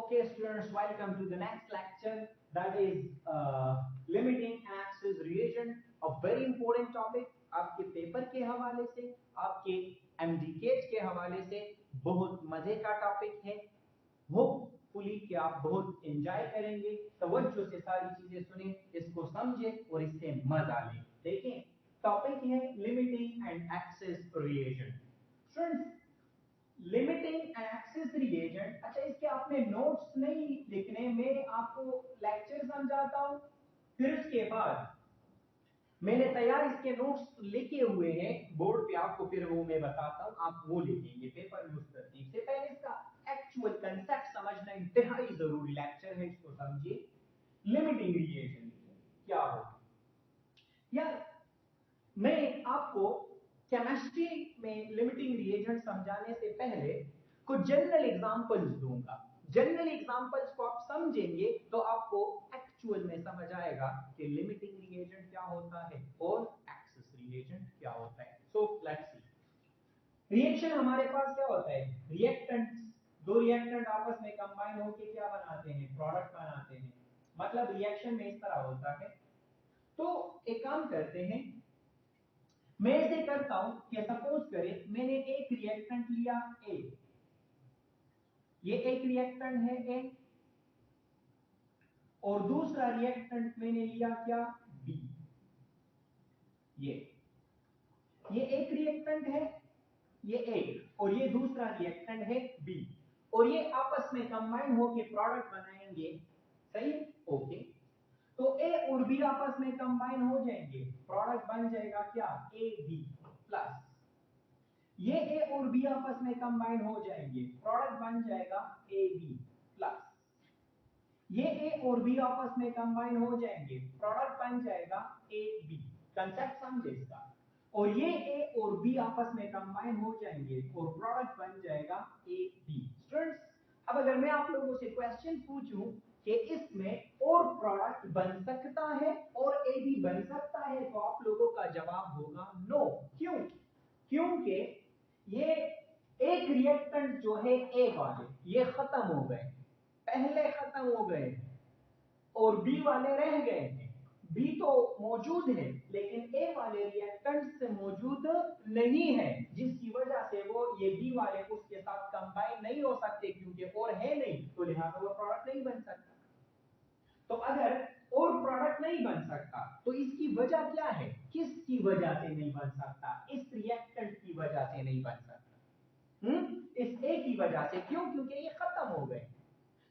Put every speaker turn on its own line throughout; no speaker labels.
Okay, students, welcome to the next lecture, that is limiting access reagent, a very important topic. आपके paper के हवाले से, आपके MDCAT के हवाले से बहुत मजे का टॉपिक है। होपफुली कि आप बहुत एंजॉय करेंगे, तवज्जो से सारी चीजें सुने, इसको समझे और इससे मजा लें। देखें, टॉपिक है limiting and excess reagent. Students, limiting and excess reagent, अच्छा इसके आपने नोट्स नहीं लिखने, मैं आपको लेक्चर समझाता हूं, फिर उसके बाद मैंने तैयार इसके नोट्स लिखे हुए हैं बोर्ड पे, आपको फिर वो मैं बताता हूं, आप वो लिखेंगे पेपर यूज तरतीब से। पहले इसका एक्चुअल कांसेप्ट समझना इंतहाई जरूरी लेक्चर है, इसको समझिए। लिमिटिंग रिएजेंट क्या हो यार, मैं आपको केमिस्ट्री में लिमिटिंग रिएजेंट समझाने से पहले कुछ जनरल एग्जांपल्स दूंगा। जनरल एग्जांपल्स को आप समझेंगे तो आपको एक्चुअल में समझ आएगा कि लिमिटिंग रिएजेंट क्या होता है और एक्सेस रिएजेंट क्या होता है। सो लेट्स सी, रिएक्शन हमारे पास क्या होता है, रिएक्टेंट्स, दो रिएक्टेंट आपस में कंबाइन होकर क्या बनाते हैं, प्रोडक्ट बनाते हैं। मतलब रिएक्शन में इस तरह होता है। तो एक काम करते हैं, मैं ऐसे करता हूं कि सपोज करें मैंने एक रिएक्टेंट लिया ए, ये एक रिएक्टेंट है ए, और दूसरा रिएक्टेंट मैंने लिया क्या, बी। ये एक रिएक्टेंट है, ये एक, और ये दूसरा रिएक्टेंट है बी, और ये आपस में कंबाइन होकर प्रोडक्ट बनाएंगे। सही, ओके। तो ए और बी आपस में कंबाइन हो जाएंगे, प्रोडक्ट बन जाएगा क्या, ए बी प्लस। ये ए और बी आपस में कंबाइन हो जाएंगे, प्रोडक्ट बन जाएगा ए बी प्लस। ये ए और बी आपस में कंबाइन हो जाएंगे, प्रोडक्ट बन जाएगा ए बी। कंसेप्ट समझे इसका। और ये ए और बी आपस में कंबाइन हो जाएंगे और प्रोडक्ट बन जाएगा ए बी। स्टूडेंट्स, अब अगर मैं आप लोगों से क्वेश्चन पूछूं कि इसमें और प्रोडक्ट बन सकता है और ए बी बन सकता है, तो आप लोगों का जवाब होगा नो। क्यों? क्योंकि ये एक रिएक्टेंट जो है ए वाले, ये खत्म हो गए, पहले खत्म हो गए, और बी वाले रह गए हैं। बी तो मौजूद है लेकिन ए वाले रिएक्टेंट से मौजूद नहीं है, जिसकी वजह से वो ये बी वाले उसके साथ कंबाइन नहीं हो सकते, क्योंकि और है नहीं, तो लिहाजा वो प्रोडक्ट नहीं बन सकता। तो अगर और प्रोडक्ट नहीं बन सकता तो इसकी वजह क्या है, किसकी वजह से नहीं बन सकता, इस रिएक्टेंट की वजह से नहीं बन सकता। इस ए की वजह से। क्यों? क्योंकि ये खत्म हो गए।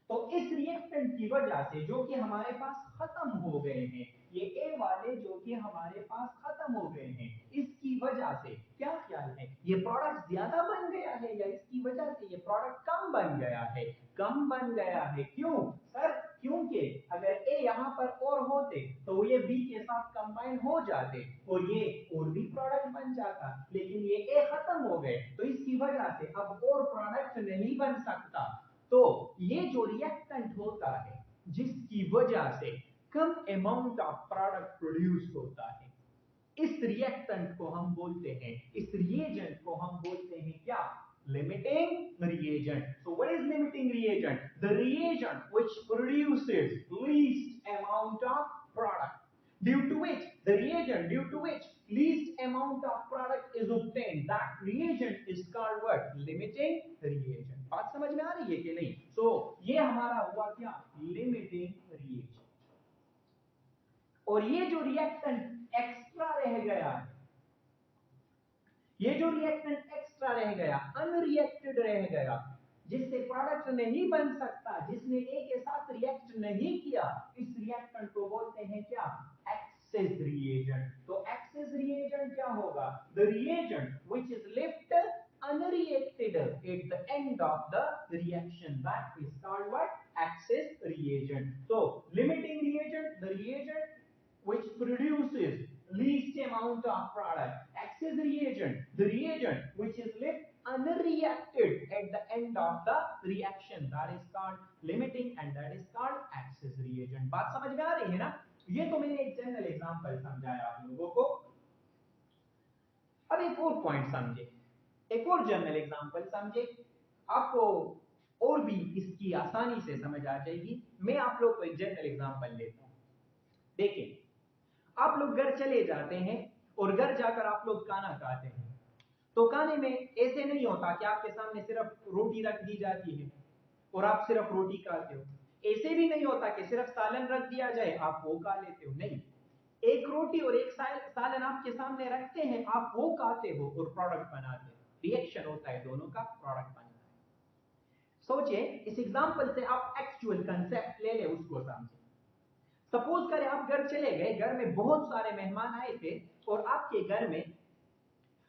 तो इस रिएक्टेंट की वजह से जो कि हमारे पास खत्म हो गए हैं, ये ए वाले जो कि हमारे पास खत्म हो गए हैं, इसकी वजह से क्या ख्याल है, ये प्रोडक्ट ज्यादा बन गया है या इसकी वजह से ये प्रोडक्ट कम बन गया है? कम बन गया है। क्यों सर? क्योंकि अगर ए यहां पर और होते तो ये बी के साथ कंबाइन हो जाते और ये और भी प्रोडक्ट बन जाता, लेकिन ये ए खत्म हो गए, तो इसकी वजह से अब और प्रोडक्ट नहीं बन सकता। तो ये जो रिएक्टेंट होता है जिसकी वजह से कम अमाउंट ऑफ प्रोडक्ट प्रोड्यूस होता है, इस रिएक्टेंट को हम बोलते हैं, इस रिएजेंट को हम बोलते हैं क्या, limiting reagent. So what is limiting reagent? The reagent which produces least amount of product, due to which the reagent due to which least amount of product is obtained, that reagent is called what, limiting reagent. बात समझ में आ रही है कि नहीं? So ये हमारा हुआ क्या, limiting reagent। और ये जो रिएक्टेंट एक्स्ट्रा रह गया है, ये जो रिएक्टेंट एक्स्ट्रा रह गया, अनरिएक्टेड रह गया, जिससे प्रोडक्ट नहीं बन सकता, जिसने ए के साथ रिएक्ट नहीं किया, इस रिएक्टेंट को बोलते हैं क्या, एक्सेस रिएजेंट। तो एक्सेस रिएजेंट क्या होगा, the reagent which is left unreacted at the end of the reaction, that is called what, excess reagent. So limiting reagent, the reagent which produces least amount of product. Excess reagent, the reagent which is left unreacted at the end of the reaction, that is called limiting and that is called excess reagent. बात समझ में आ रही है ना? ये तो मैंने एक जनरल एग्जांपल समझाया आप लोगों को। अब एक और पॉइंट समझे, एक और जनरल एग्जांपल समझे। आपको और भी इसकी आसानी से समझ आ जाएगी। मैं आप लोग को एक जनरल एग्जांपल लेता हूं। देखिए, आप लोग घर चले जाते हैं और घर जाकर आप लोग खाना खाते हैं, तो खाने में ऐसे नहीं होता कि आपके सामने सिर्फ रोटी रख दी जाती है और आप सिर्फ रोटी खाते हो। ऐसे भी नहीं होता कि सिर्फ सालन रख दिया जाए आप वो खा लेते हो, नहीं। एक रोटी और एक सालन आपके सामने रखते हैं, आप वो खाते हो और प्रोडक्ट बनाते हो। रिएक्शन होता है दोनों का, प्रोडक्ट बनता है। सोचिए, इस एग्जांपल से आप एक्चुअल कंसेप्ट ले ले, उसको समझे। सपोज करें आप घर चले गए, घर में बहुत सारे मेहमान आए थे और आपके घर में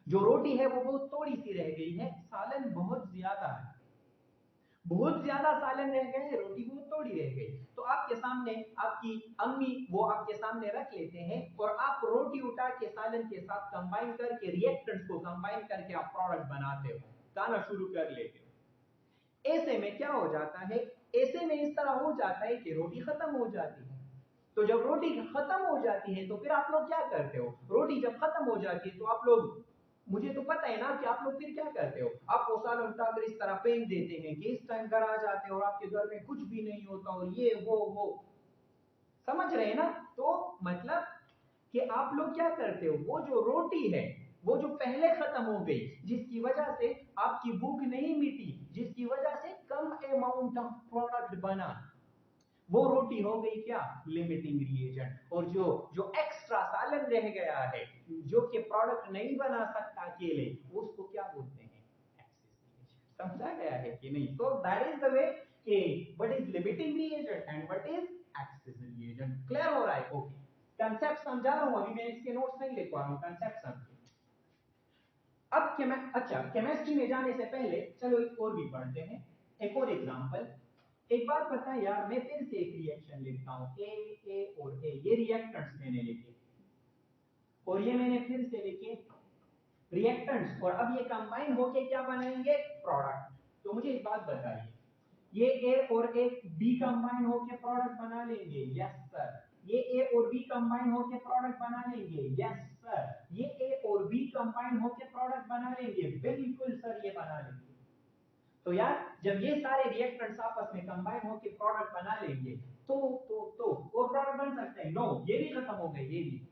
जो रोटी है वो बहुत थोड़ी सी रह गई है, सालन बहुत ज्यादा है, बहुत ज्यादा सालन रह गए, रोटी बहुत थोड़ी रह गई। तो आपके सामने आपकी अम्मी वो आपके सामने रख लेते हैं और आप रोटी उठा के सालन के साथ कंबाइन करके, रिएक्टेंट्स को कंबाइन करके आप प्रोडक्ट बनाते हो, खाना शुरू कर लेते हो। ऐसे में क्या हो जाता है, ऐसे में इस तरह हो जाता है कि रोटी खत्म हो जाती है। तो जब रोटी खत्म हो जाती है तो फिर आप लोग क्या करते हो, रोटी जब खत्म हो जाती है तो आप लोग, मुझे तो पता है ना कि आप लोग फिर क्या करते हो, आप वो सालन उठाकर इस तरह फेंक देते हैं कि इस टाइम घर आ जाते हो और आपके घर में कुछ भी नहीं होता और ये वो, समझ रहे हैं ना। तो मतलब कि आप लोग क्या करते हो, वो जो रोटी है वो जो पहले खत्म हो गई, जिसकी वजह से आपकी भूख नहीं मिटी, जिसकी वजह से कम अमाउंट ऑफ प्रोडक्ट बना, वो रोटी हो गई क्या, लिमिटिंग रिएजेंट। और जो जो एक्स्ट्रा सालन रह गया है, जो कि प्रोडक्ट नहीं बना सकता अकेले, उसको क्या बोलते हैं, एक्सेस रिएजेंट। समझा गया है कि नहीं? So that is the way कि what is limiting reagent and what is excess reagent. Clear हो रहा है? ओके, कंसेप्ट समझा रहा हूं, अभी मैं इसके नोट्स नहीं लिख पा रहा हूं, कंसेप्ट समझिए। अब केमिस्ट्री में जाने से पहले चलो एक और भी पढ़ते हैं, एक और एग्जांपल। एक बात पता है यार, मैं फिर से एक रिएक्शन लिखता हूं, ए और ए, ये रिएक्टेंट्स मैंने लिखे और ये मैंने फिर से लिखे रिएक्टेंट्स, और अब ये कंबाइन होके क्या बनाएंगे, प्रोडक्ट। तो मुझे एक बात बताइए, ये ए और ए बी कंबाइन होके प्रोडक्ट बना लेंगे? Yes sir. ये ए और बी कंबाइन होके प्रोडक्ट बना लेंगे? Yes sir. ये ए और बी कंबाइन होके प्रोडक्ट बना लेंगे? बिल्कुल सर, ये बना लेंगे। तो यार जब ये सारे रिएक्टेंट्स आपस में कंबाइन होकर प्रोडक्ट बना लेंगे तो और प्रोडक्ट बन सकते हैं? नो, ये भी खत्म हो गए, ये भी।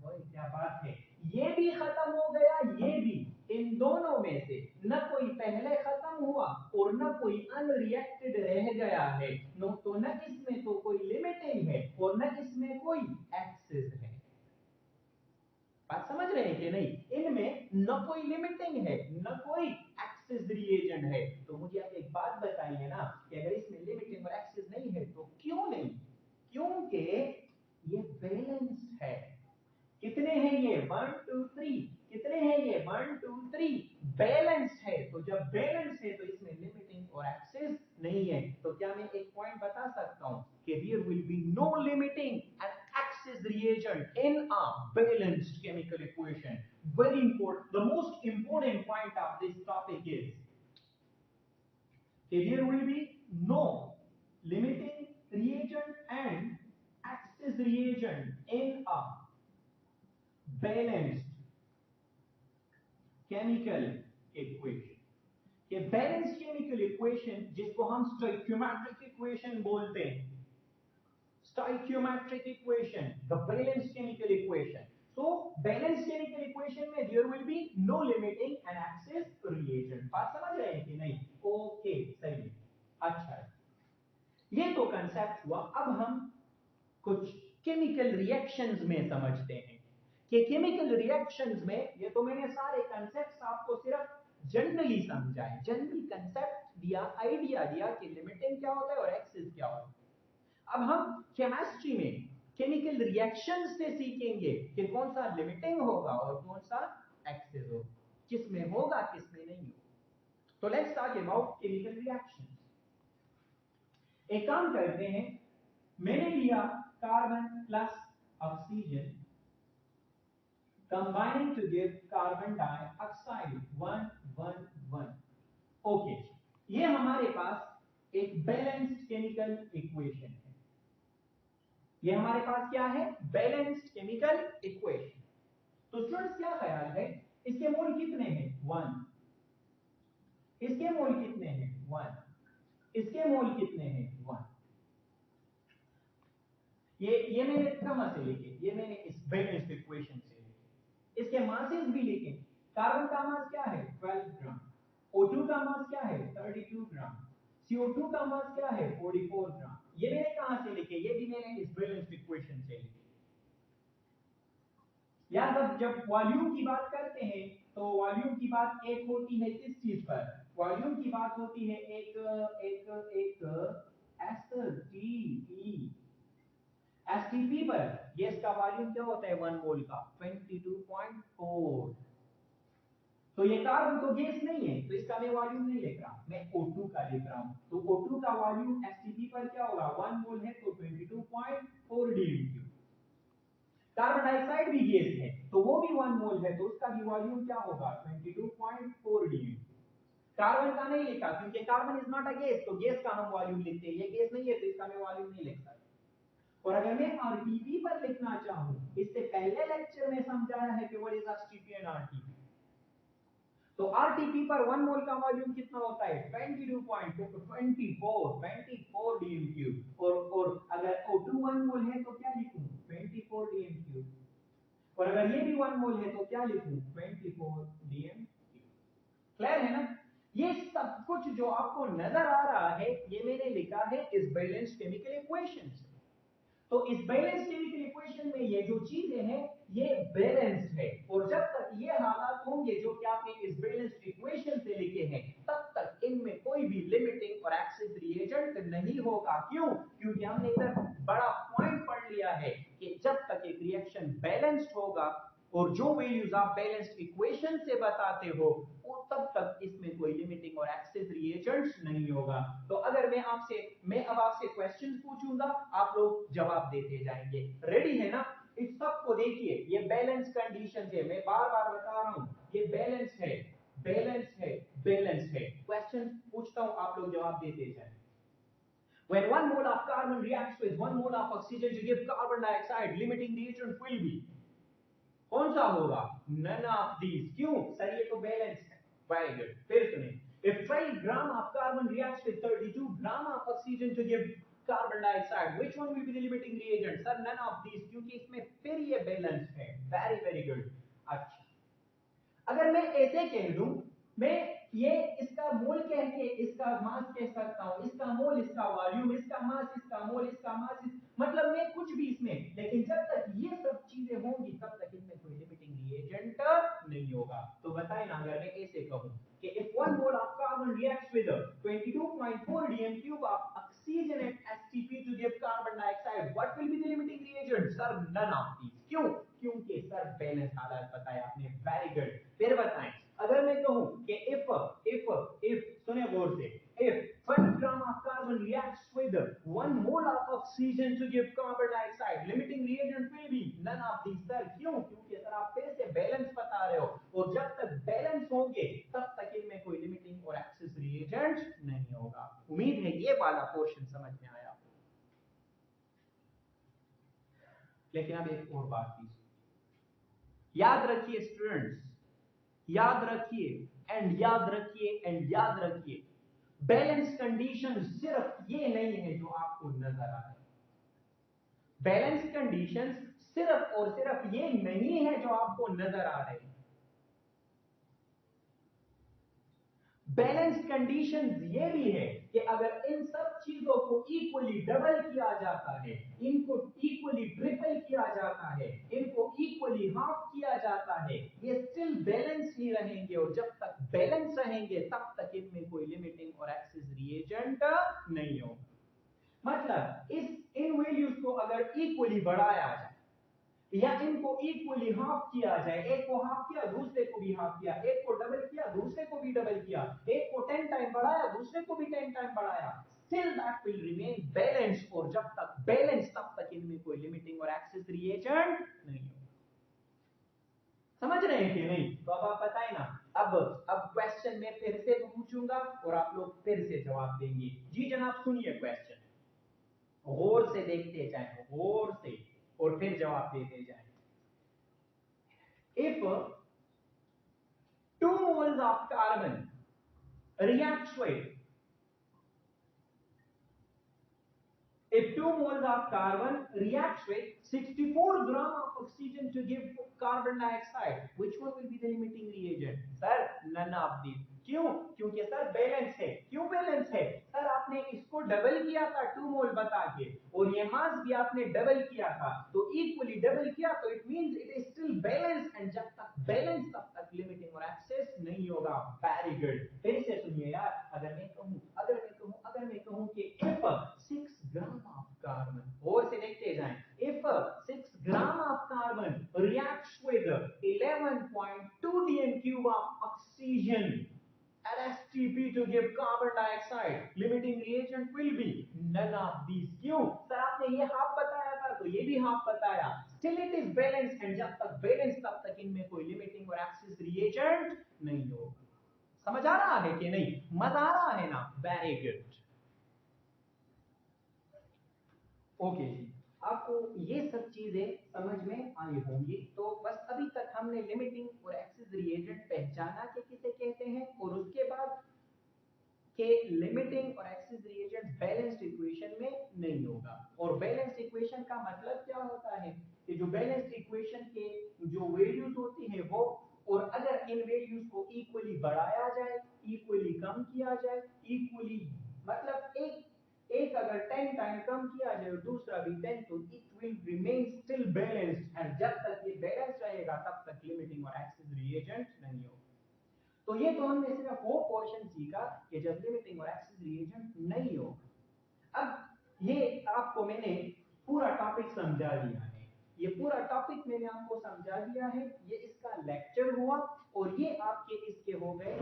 ओए क्या बात है, ये भी खत्म हो गया, ये भी। इन दोनों में से न कोई पहले खत्म हुआ और न कोई अनरिएक्टेड रह गया है, तो न इसमें तो कोई लिमिटिंग है और न इसमें कोई एक्सेस है। बात समझ रहे हैं कि नहीं? इनमें न कोई लिमिटिंग है न कोई एक्सेस रिएजेंट है। तो मुझे आप एक बात बताइए ना कि अगर इसमें लिमिटिंग और एक्सेस नहीं है तो क्यों नहीं? क्योंकि ये बैलेंस्ड है। कितने हैं ये, 1 2 3, कितने हैं ये, 1 2 3, बैलेंस्ड है। तो जब बैलेंस है तो इसमें लिमिटिंग और एक्सेस नहीं है। तो क्या मैं एक पॉइंट बता सकता हूं कि there will be no limiting and excess reagent in a balanced chemical equation? Very important, the most important point of this topic is there will be no limiting reagent and access reagent in a balanced chemical equation। ये balance chemical equation, जिसको हम stoichiometric equation बोलते हैं, stoichiometric equation, the balance chemical equation. So balance chemical equation में there will be no limiting and excess reagent. बात समझ रहे हैं कि नहीं? ओके, सही। अच्छा, ये तो कंसेप्ट हुआ। अब हम कुछ केमिकल रिएक्शंस में समझते हैं कि केमिकल रिएक्शंस में, ये तो मैंने सारे कंसेप्ट्स आपको सिर्फ जनरली समझा है, जनरल कंसेप्ट दिया, आइडिया दिया कि लिमिटिंग क्या होता है और एक्सेस क्या होता है। अब हम केमिस्ट्री में केमिकल रिएक्शंस से सीखेंगे कि कौन सा लिमिटिंग होगा और कौन सा एक्सेस होगा, किसमें होगा किसमें नहीं होगा। तो let's talk about chemical reactions. एक काम करते हैं, मैंने लिया carbon plus oxygen combining to give carbon dioxide 1 1 1। Okay, ये हमारे पास एक बैलेंस्ड केमिकल इक्वेशन है। ये हमारे पास क्या है, बैलेंस्ड केमिकल इक्वेशन। तो स्टूडेंट्स क्या ख्याल है, इसके मोल कितने हैं, 1। इसके मोल कितने हैं, 1। इसके मोल कितने हैं 1। ये मैंने कहां से लिखे, ये मैंने इस बैलेंस्ड इक्वेशन से लिखे। इसके मासेस भी लिखे। कार्बन का मास क्या है 12 ग्राम, O2 का मास क्या है 32 ग्राम, CO2 का मास क्या है 44 ग्राम। ये मैंने कहां से लिखे, ये भी मैंने इस बैलेंस्ड इक्वेशन से लिखे। यार जब वॉल्यूम की बात करते हैं तो वॉल्यूम की बात एक होती है किस चीज पर, वॉल्यूम की बात होती है एक एक एक एसटीपी पर। गैस का वॉल्यूम क्या होता है 1 मोल का 22.4। तो ये कार्बन तो गैस नहीं है, तो इसका मैं वॉल्यूम नहीं लिख रहा, मैं O2 का लिख रहा हूं। तो O2 का वॉल्यूम एसटीपी पर क्या होगा 1 मोल है तो 22.4 dm3। कार्बन डाइऑक्साइड भी गैस है तो वो भी 1 मोल है तो उसका भी वॉल्यूम क्या होगा 22.4 dm। कार्बन का नहीं लिखा क्योंकि carbon is not a gas, तो गैस का हम वॉल्यूम लिखते हैं, ये गैस नहीं है तो इसका मैं वॉल्यूम नहीं लिख सकता। और अगर मैं आरटीपी पर लिखना चाहूं, इससे पहले लेक्चर में समझाया है कि what is STP and RTP. तो आरटीपी पर 1 मोल का वॉल्यूम कितना होता है 22.24 dm3। और अगर O2 1 मोल है तो क्या लिखूं 24 dm3। और अगर ये भी 1 मोल है तो क्या लिखूं 24 dm3। क्लियर है ना। ये सब कुछ जो आपको नजर आ रहा है ये मैंने लिखा है इस बैलेंस्ड केमिकल इक्वेशन से। तो इस बैलेंस केमिकल इक्वेशन में ये जो चीजें हैं ये बैलेंस्ड है, और जब तक ये हालात होंगे जो कि आपने इस बैलेंस्ड इक्वेशन से लिखे हैं तब तक इनमें कोई भी लिमिटिंग और एक्सिस रिएजेंट नहीं होगा। क्यों? क्योंकि हमने इधर बड़ा पॉइंट पढ़ लिया है कि जब तक एक रिएक्शन बैलेंस्ड होगा और जो वैल्यूज आप बैलेंस्ड इक्वेशन से बताते हो वो तब तक इसमें कोई लिमिटिंग और एक्सिस रिएजेंट्स नहीं होगा। तो अगर मैं अब आपसे क्वेश्चंस पूछूंगा, आप लोग जवाब देते जाएंगे। रेडी है ना। इस सब को देखिए, ये बैलेंस कंडीशन है, मैं बार बार बता रहा हूं ये बैलेंस है, बैलेंस है, बैलेंस है। क्वेश्चन पूछता हूं, आप लोग जवाब देते जाएं। When 1 mole of carbon reacts with 1 mole of oxygen to give carbon dioxide, limiting reagent will be कौन सा होगा none of these। क्यों सर, ये तो बैलेंस है। वेरी गुड, फिर सुनिए। If 12 gram of carbon reacts with 32 gram of oxygen to give carbon dioxide, which one will be the limiting reagent? Sir none of these, क्योंकि इसमें फिर ये बैलेंस है। Very very good. अच्छा, अगर मैं ऐसे कह दूं, मैं ये इसका मोल कह के इसका मास कह सकता हूं, इसका मोल इसका वॉल्यूम, इसका मास इसका मोल इसका मास मतलब मैं कुछ भी इसमें, लेकिन जब तक ये सब चीजें होंगी तब तक इनमें कोई लिमिटिंग रिएजेंट नहीं होगा। तो बताएं ना, अगर मैं ऐसे कहूं कि if 1 mole of carbon reacts with 22.4 dm³ of oxygen and STP to give carbon dioxide, what will be the limiting reagent? Sir none of these। क्यों? क्योंकि सर बैलेंस हालत बताया आपने। वेरी गुड, फिर बताएं। अगर मैं कहूं कि if सुने गौर से, if 1 gram of carbon reacts with 1 mole of oxygen to give carbon dioxide, limiting reagent will be none of these। Sir क्यों? क्योंकि सर आप फिर से बैलेंस बता रहे हो, और जब तक बैलेंस होंगे तब तक इनमें कोई लिमिटिंग और एक्सेस रिएजेंट नहीं होगा। उम्मीद है ये वाला पोर्शन समझ में आया। लेकिन अब एक और बात कीजिए, याद रखिए स्टूडेंट्स, याद रखिए एंड याद रखिए एंड याद रखिए, बैलेंस कंडीशन सिर्फ ये नहीं है जो आपको नजर आ रहा है। बैलेंस कंडीशंस सिर्फ और सिर्फ ये नहीं है जो आपको नजर आ रहे हैं। बैलेंस कंडीशंस ये भी है कि अगर इन सब चीजों को इक्वली डबल किया जाता है, इनको इक्वली ट्रिपल किया जाता है, इनको इक्वली हाफ किया जाता है, ये स्टिल बैलेंस ही रहेंगे, और जब तक बैलेंस रहेंगे तब तक इनमें कोई लिमिटिंग और एक्सेस रिएजेंट नहीं होगा। मतलब इन वैल्यूज को अगर इक्वली बढ़ाया जाए या इनको इक्वली हाफ किया जाए, एक को हाफ किया दूसरे को भी हाफ किया, एक को डबल किया दूसरे को भी डबल किया, एक को 10 टाइम बढ़ाया दूसरे को भी 10 टाइम बढ़ाया, still that will remain balanced। और जब तक बैलेंस तब तक इनमें कोई लिमिटिंग और एक्सेस रिएजेंट नहीं होगा। समझ रहे हैं कि नहीं? तो अब आप बताएं ना। अब क्वेश्चन में फिर से पूछूंगा और आप लोग फिर से जवाब देंगे। जी जनाब, सुनिए क्वेश्चन, गौर से देखते जाएं, गौर से, और फिर जवाब देते जाएं। If 2 moles of carbon reacts with If 2 moles of carbon reacts with 64 gram of oxygen to give carbon dioxide, which one will be the limiting reagent? Sir, none of these. क्यों? क्योंकि सर बैलेंस है. क्यों balance है? Sir आपने इसको double किया था 2 मोल बता के, और ये मास भी आपने डबल किया था, तो इक्वली डबल किया, तो it means it is still balance, and जब तक बैलेंस तब तक लिमिटिंग और एक्सेस नहीं होगा. Very good. फिर से सुनिए यार, अगर मैं कहूं कि if 6 gram of carbon, और से देखते जाएं, if 6 gram of carbon reacts with 11.2 dm cube of oxygen LSTP to give carbon dioxide, limiting reagent will be none of these. क्यों? सर आपने ये हाफ बताया था, तो ये भी हाफ बताया. Still it is balanced, and जब तक बैलेंस तब तक इनमें कोई लिमिटिंग और एक्सेस रिएजेंट नहीं होगा. समझ आ रहा है कि नहीं? मजा आ रहा है ना? Very good. ओके जी, आपको ये सब चीजें समझ में आई होंगी. तो बस अभी तक हमने लिमिटिंग और एक्सेस रिएजेंट पहचाना कि किसे कहते हैं, और उसके बाद के लिमिटिंग और एक्सेस रिएजेंट बैलेंस्ड इक्वेशन में नहीं होगा. और बैलेंस्ड इक्वेशन का मतलब क्या होता है कि जो बैलेंस्ड इक्वेशन के जो वैल्यूज होती है वो, और अगर इन वैल्यूज को इक्वली बढ़ाया जाए, इक्वली कम किया जाए, इक्वली मतलब एक अगर 10 टाइम कम किया जाए और दूसरा भी 10, तो it will remain still balanced, and जब तक ये बैलेंस रहेगा तब तक लिमिटिंग और एक्सेस रिएजेंट नहीं होगा. तो ये तो हमने सिर्फ वो पोर्शन सीखा कि जब लिमिटिंग और एक्सेस रिएजेंट नहीं होगा. अब ये आपको मैंने पूरा टॉपिक समझा दिया है. ये पूरा टॉपिक मैंने आपको समझा दिया है. ये इसका लेक्चर हुआ, और ये आपके इसके हो गए.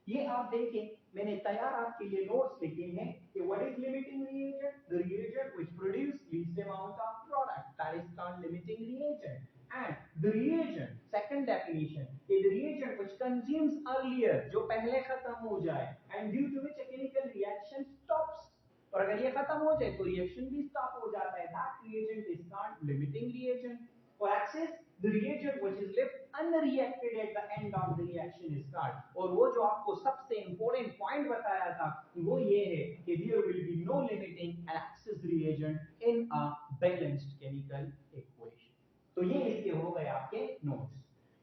ये आप देखें, मैंने तैयार आपके लिए नोट्स लिखे हैं कि what is limiting reagent? The reagent which produce least amount of product, that is called limiting reagent. And the reagent, second definition, is the reagent which consumes earlier, जो पहले खत्म हो जाए, and due to which a chemical reaction stops, और अगर ये खत्म हो जाए तो रिएक्शन भी स्टॉप हो जाता है. That reagent is called limiting reagent. और access, the reagent which is left unreacted at the end of the reaction start. और वो जो आपको सबसे इंपॉर्टेंट पॉइंट बताया था वो ये है कि there will be no limiting and access reagent in a balanced chemical equation. तो ये इसके हो गए आपके नोट्स.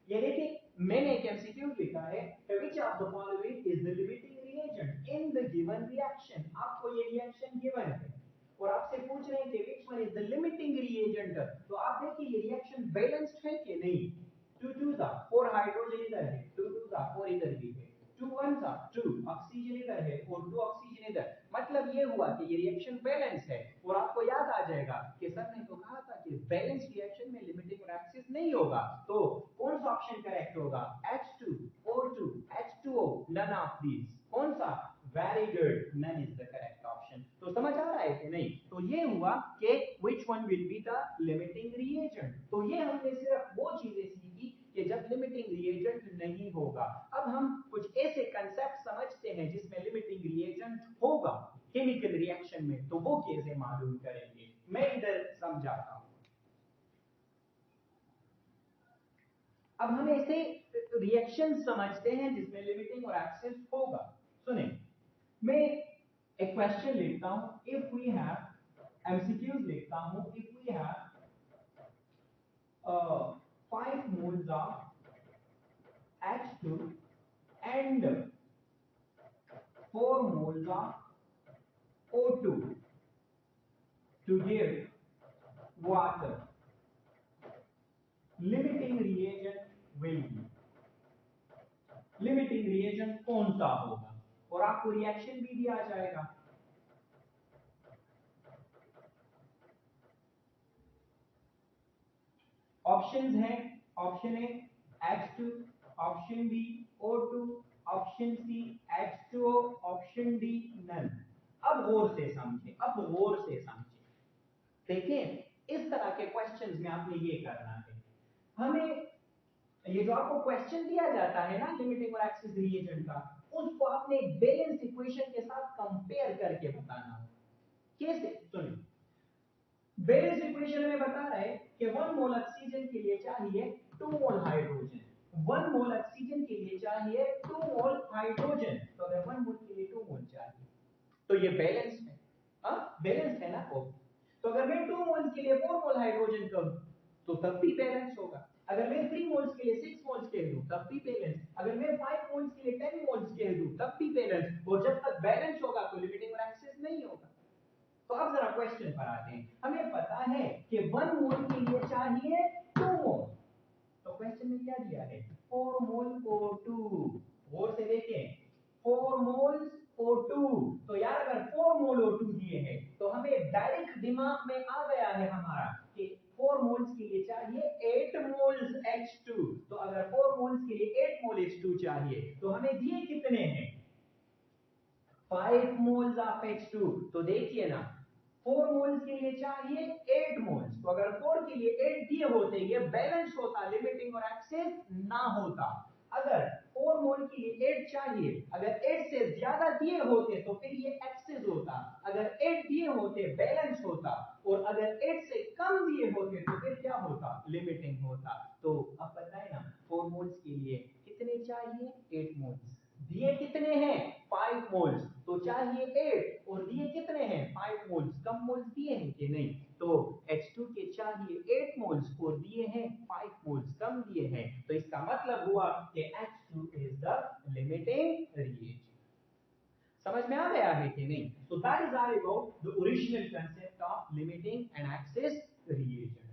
ये देखिए, मैंने एक एमसीक्यू लिखा है, which of the following is the limiting reagent in the given reaction. आपको ये रिएक्शन गिवन है और आपसे पूछ रहे हैं कि which one is the limiting reagent. तो आप देखिए ये रिएक्शन बैलेंस्ड है कि नहीं. 2 2s 4 हाइड्रोजन इधर है, 2 2s 4 इधर भी है, 2 1s 2 ऑक्सीजन इधर है और 2 ऑक्सीजन इधर. मतलब ये हुआ कि ये रिएक्शन बैलेंस है. और आपको याद आ जाएगा कि सर ने तो कहा था कि बैलेंस रिएक्शन में लिमिटिंग और एक्सेस नहीं होगा. तो कौन सा ऑप्शन करेक्ट होगा? H2O2 H2O, none of these. कौन सा? Very good, none is the correct option. तो समझ आ रहा है कि नहीं? तो ये हुआ कि which one will be the limiting reagent. तो ये हमने सिर्फ वो चीजें सीखी कि जब लिमिटिंग रिएजेंट नहीं होगा. अब हम कुछ ऐसे कंसेप्ट समझते हैं जिसमें लिमिटिंग रिएजेंट होगा केमिकल रिएक्शन में, तो वो कैसे मालूम करेंगे, मैं इधर समझाता हूं. अब हम ऐसे रिएक्शन समझते हैं जिसमें लिमिटिंग और एक्सेस होगा. सुने, मैं एक क्वेश्चन लिखता हूं. इफ वी हैव एमसीक्यूज लिखता हूं. If we have 5 moles of H2 and 4 moles of O2 to give water, limiting reagent will be. Limiting reagent कौन सा होगा? और आपको रिएक्शन भी दिया जाएगा. ऑप्शंस हैं. Option A H2, option B O2, option C H2O, option D none. अब गौर से समझें, अब गौर से समझें. देखिए, इस तरह के क्वेश्चंस में आपने ये करना है. हमें ये जो आपको क्वेश्चन दिया जाता है ना लिमिटिंग और एक्सेस रिएजेंट का, उसको आपने बैलेंस इक्वेशन के साथ कंपेयर करके बताना है. कैसे? सुनिए, बैलेंस इक्वेशन में बता रहा है कि 1 मोल ऑक्सीजन के लिए चाहिए 2 मोल हाइड्रोजन. 1 मोल ऑक्सीजन के लिए चाहिए 2 मोल हाइड्रोजन, तो अगर 1 मोल के लिए 2 मोल चाहिए तो ये बैलेंस्ड है। बैलेंस्ड है ना। ओके, तो अगर मैं 2 मोल्स के लिए 4 मोल हाइड्रोजन करूं तो तब भी बैलेंस होगा। अगर मैं 3 मोल्स के लिए 6 मोल्स कह दूं तब भी बैलेंस। अगर मैं 5 मोल्स के लिए 10 मोल्स कह दूं तब भी बैलेंस। और जब तक बैलेंस होगा तो लिमिटिंग और एक्सेस नहीं होगा। तो अब जरा क्वेश्चन पर आते हैं। हमें पता है कि 1 मोल के लिए चाहिए 2 मोल, तो क्वेश्चन में क्या दिया है 4 मोल O2। गौर से देखें 4 मोल्स O2, तो यार अगर 4 मोल O2 दिए हैं तो हमें डायरेक्ट दिमाग में आ गया है हमारा कि 4 मोल्स के लिए चाहिए 8 मोल्स H2। तो अगर 4 मोल्स के लिए 8 मोल H2 चाहिए तो हमें दिए कितने हैं 5 मोल्स ऑफ H2। तो देखिए ना 4 मोल्स के लिए चाहिए 8 मोल्स, तो अगर 4 के लिए 8 दिए होते ये बैलेंस होता, लिमिटिंग और एक्सेस ना होता। अगर 4 मोल के लिए 8 चाहिए, अगर 8 से ज्यादा दिए होते तो फिर ये एक्सेस होता, अगर 8 दिए होते बैलेंस होता, और अगर 8 से कम दिए होते तो फिर क्या होता लिमिटिंग होता। तो अब बताए ना 4 मोल्स के लिए कितने चाहिए 8 मोल्स, दिए कितने हैं 5 मोल्स, तो चाहिए 8, और दिए कितने हैं 5 मोल्स, कम मोल्स दिए हैं कि नहीं। तो H2 के चाहिए 8 मोल्स और दिए हैं 5 मोल्स, कम दिए हैं। तो इसका मतलब हुआ कि H2 is the limiting reagent. समझ में आ गया है कि नहीं। so that is all about the original concept of limiting and access reagent।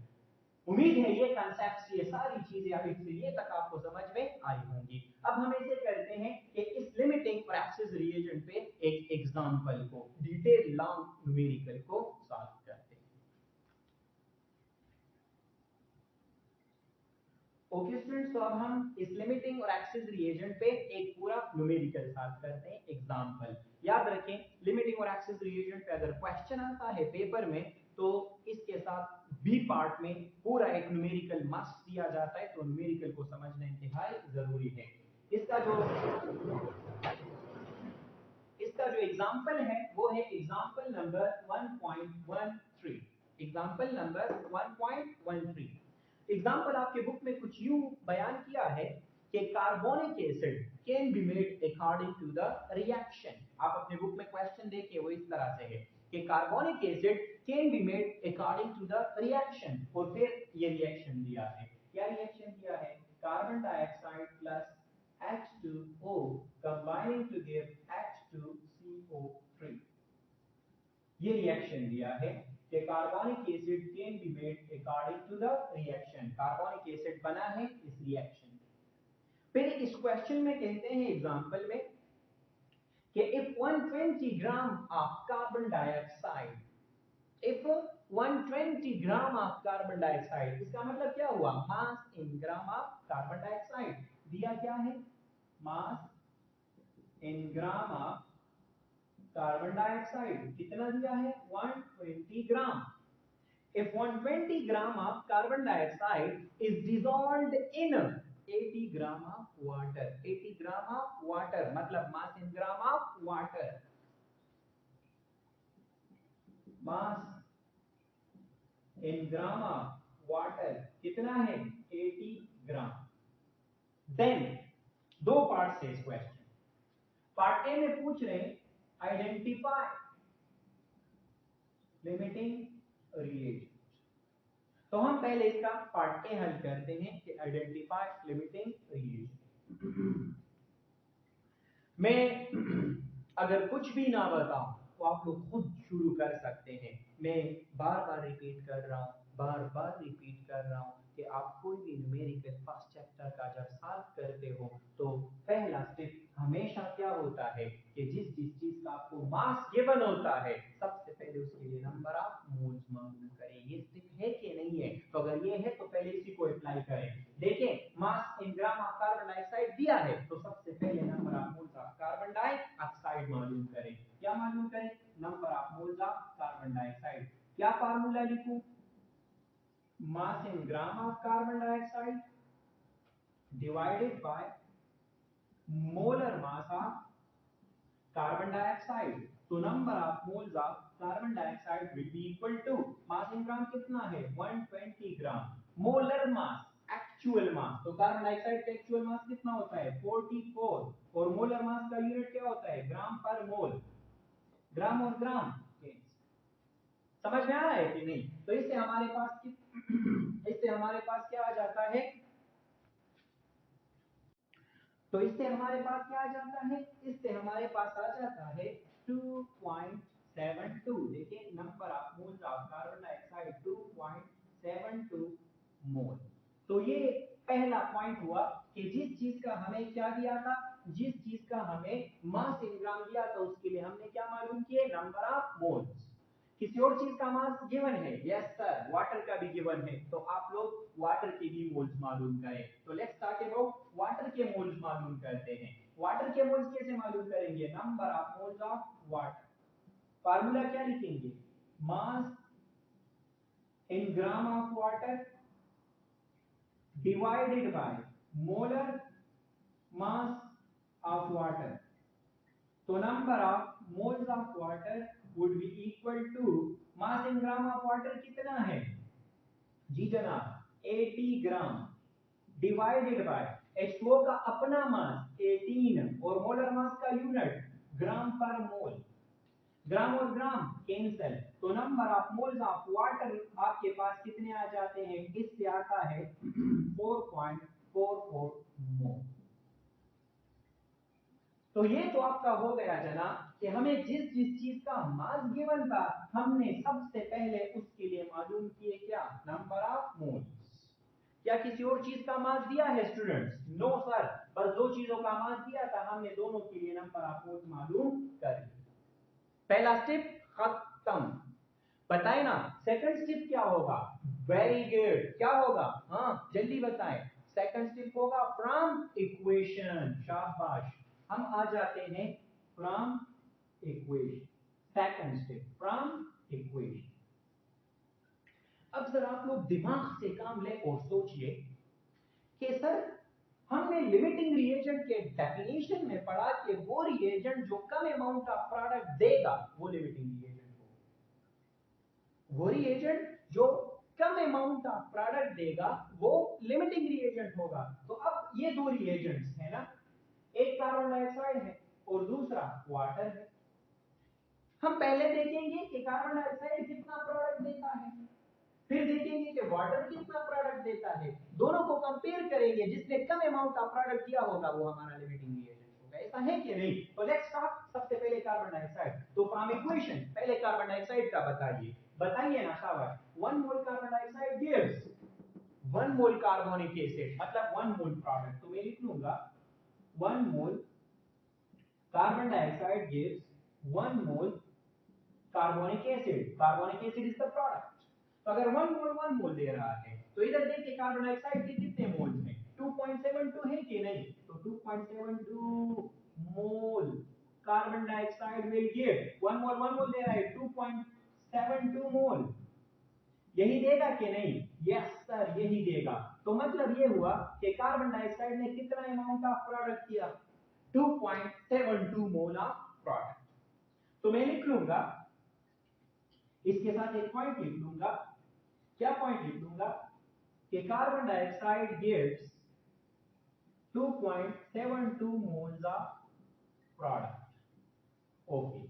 उम्मीद है ये कंसेप्ट्स, ये सारी चीजें अभी से ये तक आपको समझ में आई होंगी। अब हम ऐसे करते हैं कि इस लिमिटिंग और एक्सेस रिएजेंट पे एक एग्जांपल को, डिटेल लॉन्ग न्यूमेरिकल को सॉल्व करते हैं। ओके स्टूडेंट्स, तो अब हम इस लिमिटिंग और एक्सेस रिएजेंट पे एक पूरा न्यूमेरिकल सॉल्व करते हैं, एग्जांपल। याद रखें लिमिटिंग और एक्सेस रिएजेंट पे अगर क्वेश्चन आता है पेपर में तो इसके साथ बी पार्ट में पूरा एक न्यूमेरिकल मस्ट दिया जाता है, तो न्यूमेरिकल को समझना इंतहाई जरूरी है। इसका जो एग्जांपल है वो है example number 1.13। Example number 1.13। Example आपके बुक में कुछ यूं बयान किया है कि carbonic acid can be made according to the reaction. आप अपने बुक में क्वेश्चन देखिए वो इस तरह से है कि carbonic acid can be made according to the reaction, और फिर ये रिएक्शन दिया है। क्या रिएक्शन दिया है carbon dioxide plus H2O combining to give H2CO3। ये रिएक्शन दिया है कि carbonic acid can be made according to the reaction. Carbonic acid बना है इस रिएक्शन। फिर इस क्वेश्चन में कहते हैं एग्जांपल में कि if 120 gram of carbon dioxide, if 120 gram of carbon dioxide, इसका मतलब क्या हुआ मास in gram of carbon dioxide. दिया क्या है mass in gram of carbon dioxide, कितना दिया है 120 ग्राम। If 120 gram of carbon dioxide is dissolved in 80 gram of water, 80 gram of water मतलब mass in gram of water, mass in gram of water कितना है 80 ग्राम। Then दो part से इस question. Part A में पूछ रहे हैं आइडेंटिफाई लिमिटिंग रिएजेंट। तो हम पहले इसका पार्ट ए हल करते हैं कि आइडेंटिफाई लिमिटिंग रिएजेंट। मैं अगर कुछ भी ना बताऊं तो आप लोग खुद शुरू कर सकते हैं। मैं बार बार रिपीट कर रहा हूं, बार बार रिपीट कर रहा हूं कि आप कोई भी न्यूमेरिकल फर्स्ट चैप्टर का जब सॉल्व करते हो तो पहला स्टेप हमेशा क्या होता है कि जिस चीज का आपको मास गिवन होता है सबसे पहले उसके लिए नंबर ऑफ मोल्स मालूम करें। ये स्टेप है कि नहीं है, तो अगर ये है तो पहले इसी को अप्लाई करें। देखें mass in gram of carbon dioxide दिया है तो सबसे पहले number of moles of carbon dioxide मालूम करें। क्या मालूम करें number of moles of carbon dioxide. क्या फार्मूला लिखूं mass in gram of carbon dioxide divided by molar mass of carbon dioxide। तो number of moles of carbon dioxide will be equal to mass in gram कितना है 120 ग्राम, molar mass actual mass, तो carbon dioxide का actual mass कितना होता है 44, और molar mass का यूनिट क्या होता है ग्राम पर मोल, ग्राम और ग्राम समझ में आ रहा है कि नहीं। तो इससे हमारे पास इससे हमारे पास क्या आ जाता है, तो इससे हमारे पास क्या आ जाता है, इससे हमारे पास आ जाता है 2.72। देखिए number of moles of carbon dioxide 2.72 मोल। तो ये पहला पॉइंट हुआ कि जिस चीज का हमें क्या दिया था, जिस चीज का हमें मास इन ग्राम दिया था उसके लिए हमने क्या मालूम किए नंबर ऑफ मोल्स। किसी और चीज का मास गिवन है, यस सर वाटर का भी गिवन है, तो आप लोग वाटर के भी मोल्स मालूम करें। तो लेट्स टॉक अबाउट वाटर के मोल्स मालूम करते हैं। वाटर के मोल्स कैसे मालूम करेंगे, number of moles of water, formula क्या लिखेंगे mass in gram of water divided by molar mass of water. तो number of moles of water would be equal to mass in gram of water कितना है जी जनाब 80 gram divided by H2O का अपना मास 18 और molar mass का unit ग्राम पर मोल, ग्राम और ग्राम कैंसिल, तो number of moles of water आपके पास कितने आ जाते हैं, इससे आता है 4.44 मोल। तो ये तो आपका हो गया जनाब कि हमें जिस जिस चीज का मास गिवन था हमने सबसे पहले उसके लिए मालूम किए क्या नंबर ऑफ मोल्स। क्या किसी और चीज का मास दिया है स्टूडेंट्स, नो सर, बस दो चीजों का मास दिया था, हमने दोनों के लिए नंबर ऑफ मोल्स मालूम कर लिए। पहला स्टेप खत्म, बताए ना सेकंड स्टेप क्या होगा, वेरी गुड क्या होगा, हाँ जल्दी बताएं, सेकंड स्टेप होगा फ्रॉम इक्वेशन, शाबाश, हम आ जाते हैं from equation, second step from equation. अब सर आप लोग दिमाग से काम ले और सोचिए कि सर हमने लिमिटिंग रिएजेंट के डेफिनेशन में पढ़ा कि वो रिएजेंट जो कम अमाउंट ऑफ प्रोडक्ट देगा वो लिमिटिंग रिएजेंट होगा, वो रिएजेंट जो कम अमाउंट ऑफ प्रोडक्ट देगा वो लिमिटिंग रिएजेंट होगा। तो अब ये दो रिएजेंट्स है ना, एक कार्बन डाइऑक्साइड है और दूसरा वाटर है। हम पहले देखेंगे कि कार्बन डाइऑक्साइड कितना प्रोडक्ट देता है, फिर देखेंगे कि वाटर कितना प्रोडक्ट देता है, दोनों को कंपेयर करेंगे, जिसने कम अमाउंट ऑफ प्रोडक्ट दिया होगा वो हमारा लिमिटिंग रिएजेंट होगा, ऐसा है कि नहीं। तो लेट्स स्टार्ट, सबसे पहले कार्बन डाइऑक्साइड, तो फ्रॉम इक्वेशन पहले कार्बन डाइऑक्साइड का बताइए ना शाबाश, 1 मोल कार्बन डाइऑक्साइड गिव्स 1 मोल कार्बोनिक एसिड, मतलब 1 मोल प्रोडक्ट, तो मैं लिख लूंगा 1 mole carbon dioxide gives 1 mole carbonic acid, carbonic acid is the product. तो अगर 1 मोल दे रहा है तो इधर देखिए कार्बन डाइऑक्साइड के कितने मोल्स हैं 2.72 है कि नहीं, तो 2.72 mole carbon dioxide will give 1 मोल दे रहा है 2.72 मोल, यही देगा कि नहीं, यस सर यही देगा। तो मतलब ये हुआ कि कार्बन डाइऑक्साइड ने कितना अमाउंट ऑफ प्रोडक्ट किया 2.72 मोल ऑफ प्रोडक्ट। तो मैं लिख लूंगा इसके साथ एक पॉइंट लिख लूंगा, क्या पॉइंट लिख लूंगा कि carbon dioxide gives 2.72 moles of product. Okay,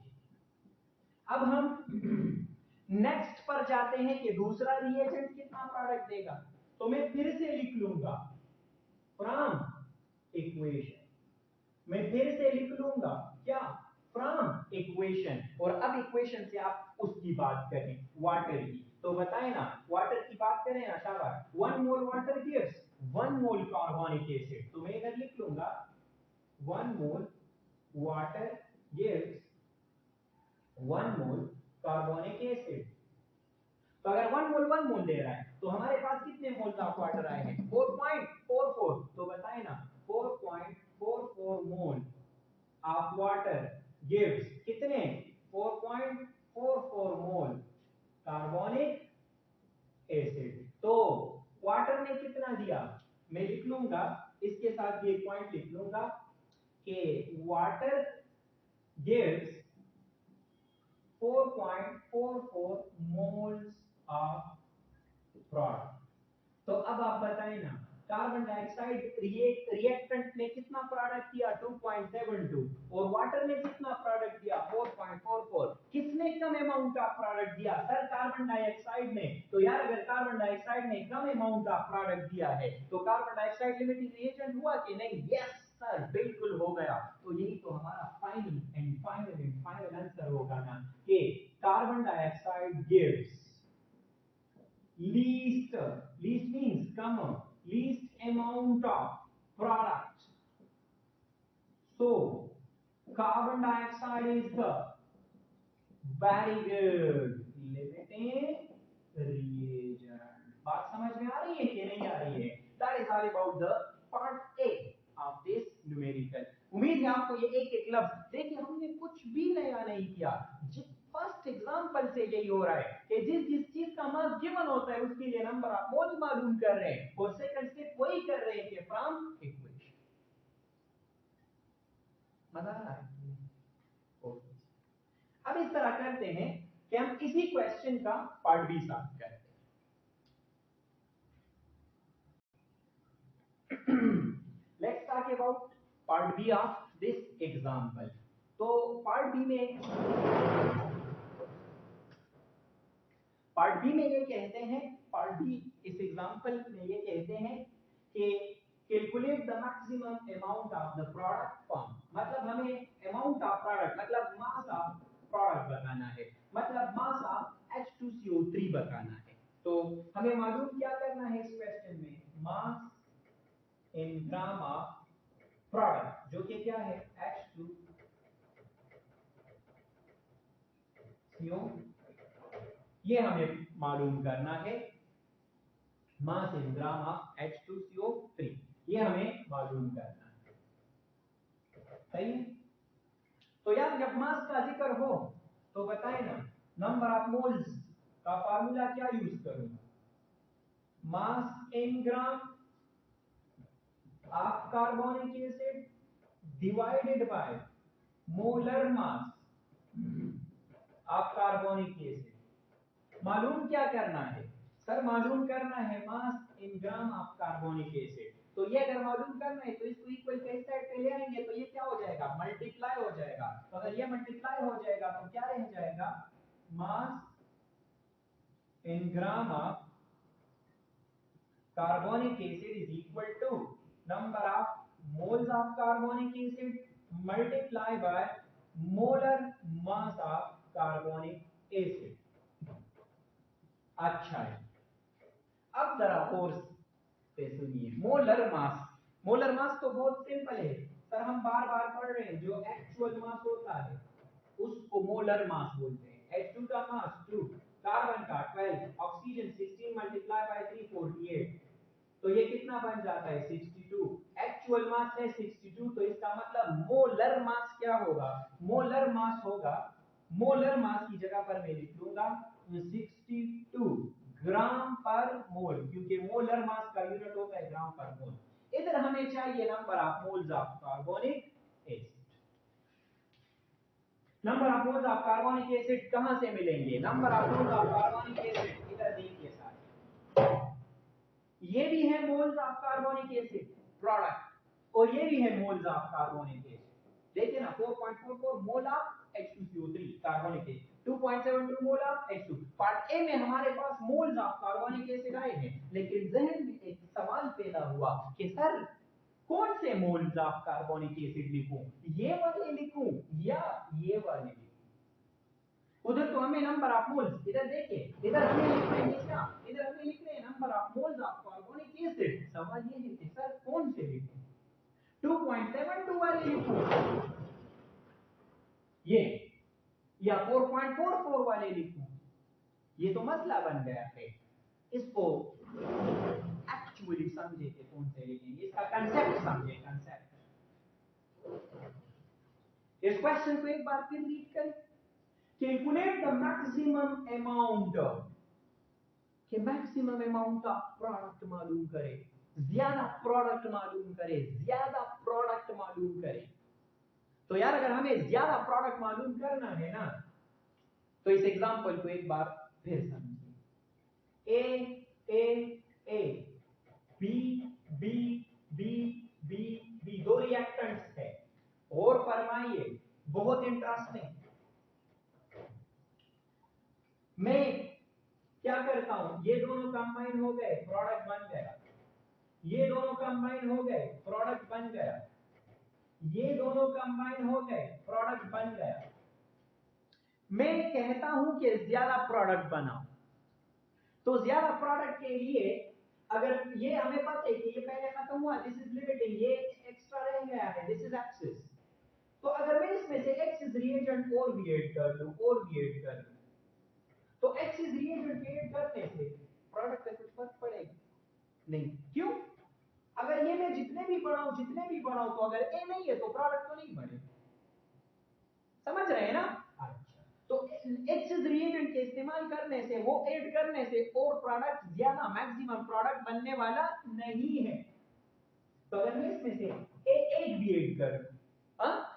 अब हम नेक्स्ट पर जाते हैं कि दूसरा रिएजेंट कितना प्रोडक्ट देगा, तो मैं फिर से लिख लूंगा फ्रॉम इक्वेशन, मैं फिर से लिख लूंगा क्या फ्रॉम इक्वेशन, और अब इक्वेशन से आप उसकी बात करें वाटर की, तो बताए ना वाटर की बात करें ना शाबाश, 1 मोल वाटर गिव्स 1 मोल कार्बोनिक एसिड, तो मैं इधर लिख लूंगा 1 मोल वाटर गिव्स 1 मोल कार्बोनिक एसिड। तो अगर 1 मोल दे रहा है तो हमारे पास कितने मोल ऑफ वाटर आए हैं 4.44, तो बताए ना 4.44 मोल ऑफ वाटर गिव्स कितने 4.44 मोल कार्बोनिक एसिड। तो वाटर ने कितना दिया, मैं लिख लूंगा इसके साथ ये पॉइंट लिख लूंगा कि water gives 4.44 moles of product. तो अब आप बताएं ना कार्बन डाइऑक्साइड रिएक्टेंट ने कितना प्रोडक्ट दिया 2.72 और वाटर ने कितना प्रोडक्ट दिया 4.44। किसने कम अमाउंट ऑफ प्रोडक्ट दिया सर कार्बन डाइऑक्साइड ने। तो यार अगर कार्बन डाइऑक्साइड ने कम अमाउंट ऑफ प्रोडक्ट दिया है तो कार्बन डाइऑक्साइड लिमिटिंग रिएजेंट हुआ कि नहीं? यस सर बिल्कुल हो गया। तो यही तो हमारा फाइनल आंसर होगा ना कि carbon dioxide gives least means least amount of product. So carbon dioxide is the very good limiting reagent. बात समझ में आ रही है कि नहीं आ रही है? That is all about the part A of this numerical. उम्मीद है आपको ये एक लफ्ज देखिए हमने कुछ भी नया नहीं किया। फर्स्ट एग्जांपल से यही हो रहा है कि जिस चीज का मास गिवन होता है उसके लिए नंबर ऑफ मोल्स मालूम कर रहे हैं और सेकंड स्टेप वही कर रहे हैं कि फ्रॉम इक्वेशन। मजा आ रहा है? ओके अब इस तरह करते हैं कि हम इसी क्वेश्चन का पार्ट बी सॉल्व करते हैं। Let's talk about part B of this example. तो पार्ट बी में ये कहते हैं पार्ट बी इस एग्जांपल में ये कहते हैं कि calculate the maximum amount of the product form. मतलब हमें अमाउंट ऑफ प्रोडक्ट मतलब मास ऑफ प्रोडक्ट बताना है, मतलब मास ऑफ H2CO3 बताना है। तो हमें मालूम क्या करना है इस क्वेश्चन में? मास इन ग्राम ऑफ प्रोडक्ट जो कि क्या है H2CO, ये हमें मालूम करना है। Mass in gram of H2CO3 ये हमें मालूम करना है। सही है? तो यार जब मास का जिक्र हो तो बताए ना नंबर ऑफ मोल्स का फार्मूला क्या यूज करूंगा? Mass in gram of carbonic acid divided by molar mass of carbonic acid. मालूम क्या करना है सर? मालूम करना है mass in gram of carbonic acid. तो ये अगर मालूम करना है तो इसको इक्वल के इस साइड पे ले आएंगे तो ये क्या हो जाएगा? मल्टीप्लाई हो जाएगा। तो अगर ये मल्टीप्लाई हो जाएगा तो क्या रह जाएगा? Mass in gram of carbonic acid is equal to number of moles of carbonic acid multiply by molar mass of carbonic acid. अच्छा है, अब जरा और से सुनिए। मोलर मास तो बहुत सिंपल है सर, हम बार बार पढ़ रहे हैं। जो एक्चुअल मास होता है उसको मोलर मास बोलते हैं। H2 का मास 2, कार्बन का 12, ऑक्सीजन 16 मल्टीप्लाई बाय 3 48। तो ये कितना बन जाता है? 62। एक्चुअल मास है 62, तो इसका मतलब मोलर मास क्या होगा? मोलर मास होगा, मोलर मास की जगह पर मैं लिख लूंगा 62 ग्राम पर मोल, क्योंकि मोलर मास का यूनिट होता है ग्राम पर मोल। इधर हमें चाहिए number of moles of carbonic acid. Number of moles of carbonic acid कहां से मिलेंगे? Number of moles of carbonic acid इधर देखिए सारे, ये भी है moles of carbonic acid product और ये भी है मोल्स ऑफ कार्बोनिक एसिड। देखिए ना 4.44 mole of H2CO3 carbonic acid, 2.72 mole of H2। Part A में हमारे पास मोल्स ऑफ कार्बोनिक एसिड आए हैं, लेकिन जहन में एक सवाल पैदा हुआ कि सर कौन से मोल्स ऑफ कार्बोनिक एसिड लिखूं? ये वाले लिखूं या ये वाले लिखूं? उधर तो हमें नंबर ऑफ मोल्स, इधर देखिए, इधर हमें लिख रहे हैं क्या? इधर हमें लिख रहे हैं number of moles of carbonic acid. सवाल ये है कि सर कौन से लिखूं? 2.72 वाले लिखूं ये, या 4.44 वाले लिखूं? ये तो मसला बन गया है। इसको एक्चुअली समझे कि कौन से लिखेंगे, इसका कांसेप्ट समझे। कांसेप्ट इस क्वेश्चन को एक बार फिर रीड करें। कैलकुलेट द मैक्सिमम अमाउंट, कि मैक्सिमम अमाउंट ऑफ प्रोडक्ट मालूम करें, ज्यादा प्रोडक्ट मालूम करें, ज्यादा प्रोडक्ट मालूम करें। तो यार अगर हमें ज्यादा प्रोडक्ट मालूम करना है ना तो इस एग्जांपल को एक बार फिर समझिए। A A A B B B B B, दो रिएक्टेंट्स है। और फरमाइए, बहुत इंटरेस्टिंग। मैं क्या करता हूं, ये दोनों कंबाइन हो गए, प्रोडक्ट बन गया। ये दोनों कंबाइन हो गए, प्रोडक्ट बन गया। ये दोनों कंबाइन हो गए, प्रोडक्ट बन गया। मैं कहता हूं कि ज्यादा प्रोडक्ट बनाओ, तो ज्यादा प्रोडक्ट के लिए अगर ये हमें पता है कि ये पहले खत्म हुआ, दिस इज लिमिटिंग, ये एक्स्ट्रा रह गया है, दिस इज एक्सिस। तो अगर मैं इसमें से एक्सिस रिएजेंट और भी ऐड कर लूं, और भी ऐड कर लूं, तो एक्सिस रिएजेंट ऐड करने से प्रोडक्ट पे कुछ फर्क पड़ेगा नहीं। क्यों? अगर ये मैं जितने भी बढ़ाऊं, तो अगर ए नहीं है तो प्रोडक्ट तो नहीं बढ़ेगा। समझ रहे हैं ना? अच्छा, तो एक्सिस रिएजेंट के इस्तेमाल करने से, वो ऐड करने से और प्रोडक्ट ज्यादा, मैक्सिमम प्रोडक्ट बनने वाला नहीं है। तो अगर मैं इसमें से एक भी ऐड कर लूं,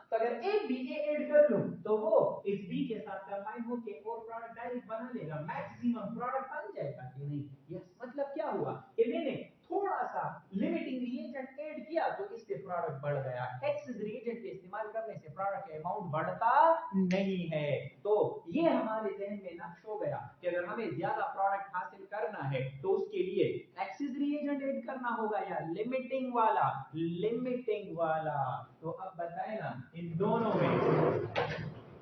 तो अगर एक भी ऐड कर लूं, तो वो इस बी के साथ कंबाइन होके और प्रोडक्ट डायरेक्ट बना लेगा, मैक्सिमम प्रोडक्ट बन जाएगा कि नहीं? यस। मतलब क्या हुआ कि मैंने थोड़ा सा लिमिटिंग रिएजेंट ऐड किया तो इससे प्रोडक्ट बढ़ गया। एक्सिस रिएजेंट के इस्तेमाल करने से प्रोडक्ट अमाउंट बढ़ता नहीं है। तो ये हमारे जहन में नक्श हो गया कि अगर हमें ज्यादा प्रोडक्ट हासिल करना है तो उसके लिए एक्सिस रिएजेंट ऐड करना होगा या लिमिटिंग वाला? लिमिटिंग वाला। तो अब बताए ना, इन दोनों में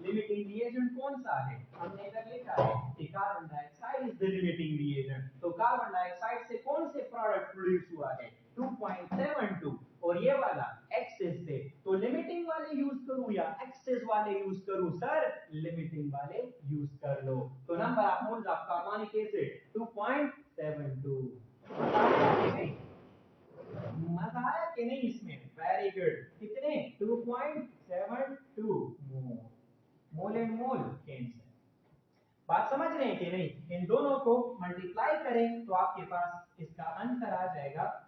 लिमिटिंग रिएजेंट कौन सा है? हमने इधर लिखा है कि carbon dioxide is the limiting reagent. तो कार्बन डाइऑक्साइड से कौन से प्रोडक्ट प्रोड्यूस हुआ है? 2.72। और ये वाला एक्सेस से, तो लिमिटिंग वाले यूज करूं या एक्सेस वाले यूज करूं? सर लिमिटिंग वाले यूज कर लो। तो नंबर आप नोट, आपका कार्बनिक एसिड 2.72। मजा आया कि नहीं इसमें? Very good. कितने? 2.72 मोल। Mole and mole cancel. बात समझ रहे हैं कि नहीं? इन दोनों को मल्टीप्लाई करें तो आपके पास इसका आंसर आ जाएगा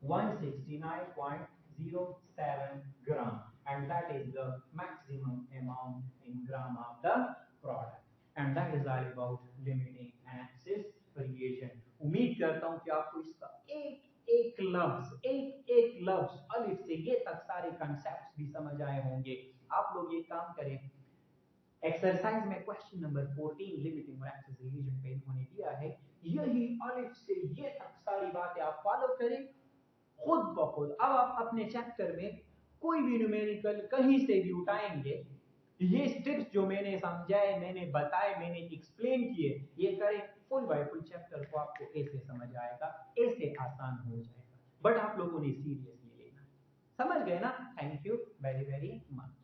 169.07 ग्राम, and that is the maximum amount in gram of the product, and that is all about limiting and access reagent. उम्मीद करता हूं कि आपको इसका एक एक लफ्ज अलिफ से ये तक सारे कंसेप्ट्स भी समझ आए होंगे। आप लोग ये काम करें, एक्सरसाइज में क्वेश्चन नंबर 14 लिमिटिंग और एक्सेस रिएजेंट पे इन्होंने दिया है, यही अलिफ से ये तक सारी बातें आप फॉलो करें खुद ब खुद। अब आप अपने चैप्टर में कोई भी न्यूमेरिकल कहीं से भी उठाएंगे, ये स्टेप्स जो मैंने समझाए, मैंने बताए, मैंने एक्सप्लेन किए, ये करें, फुल बाय फुल चैप्टर को आपको ऐसे समझ आएगा, ऐसे आसान हो जाएगा। बट आप लोगों ने सीरियसली लेना। समझ गए ना? Thank you very very much.